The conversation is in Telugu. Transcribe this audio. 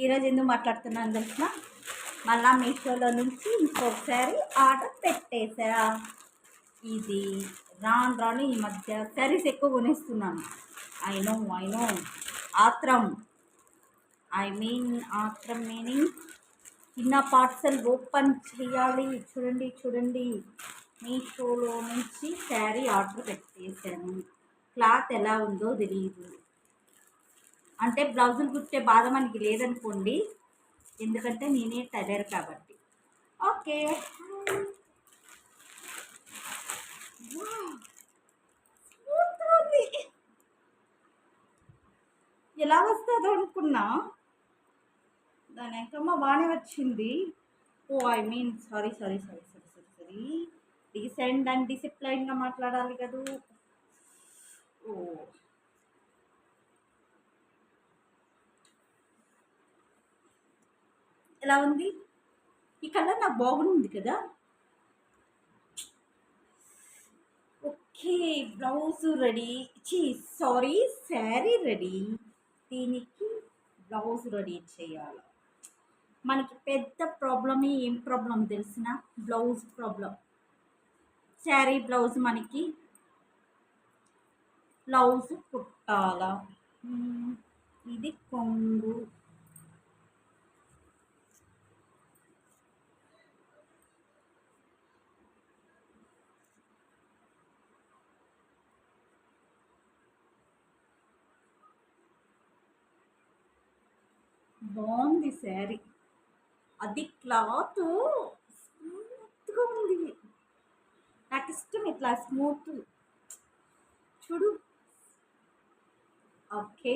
ఈరోజు ఎందుకు మాట్లాడుతున్నాను తెలిసిన, మళ్ళా మీషోలో నుంచి ఇంకొకసారి ఆర్డర్ పెట్టేసా. ఇది రాను ఈ మధ్య శారీస్ ఎక్కువ కొనేస్తున్నాను. ఐ నో ఆత్రం, ఆత్రం మీనింగ్ చిన్న పార్సల్ ఓపెన్ చేయాలి. చూడండి మీషోలో నుంచి శారీ ఆర్డర్ పెట్టేశాను. క్లాత్ ఎలా ఉందో తెలియదు. అంటే బ్లౌజులు కుట్టే బాధ మనకి లేదనుకోండి, ఎందుకంటే నేనే టైలర్ కాబట్టి. ఓకే, ఎలా వస్తుందో అనుకున్నా, దాని ఎంకమ్మ బాగానే వచ్చింది. సారీ డీసెంట్ అండ్ డిసిప్లైన్గా మాట్లాడాలి కదా. ఎలా ఉంది ఈ కలర్? నాకు బాగుంది కదా. Okay, blouse ready, sari ready. దీనికి బ్లౌజ్ రెడీ చేయాలి. మనకి పెద్ద ప్రాబ్లమే ఏం ప్రాబ్లం తెలిసిన? Blouse problem. శారీ బ్లౌజ్ మనకి బ్లౌజ్ కుట్టాల. ఇది కొంగు, బాగుంది శారీ. అది క్లాత్ స్మూత్గా ఉంది. నాకు ఇష్టం ఇట్లా స్మూత్. చూడు. ఓకే,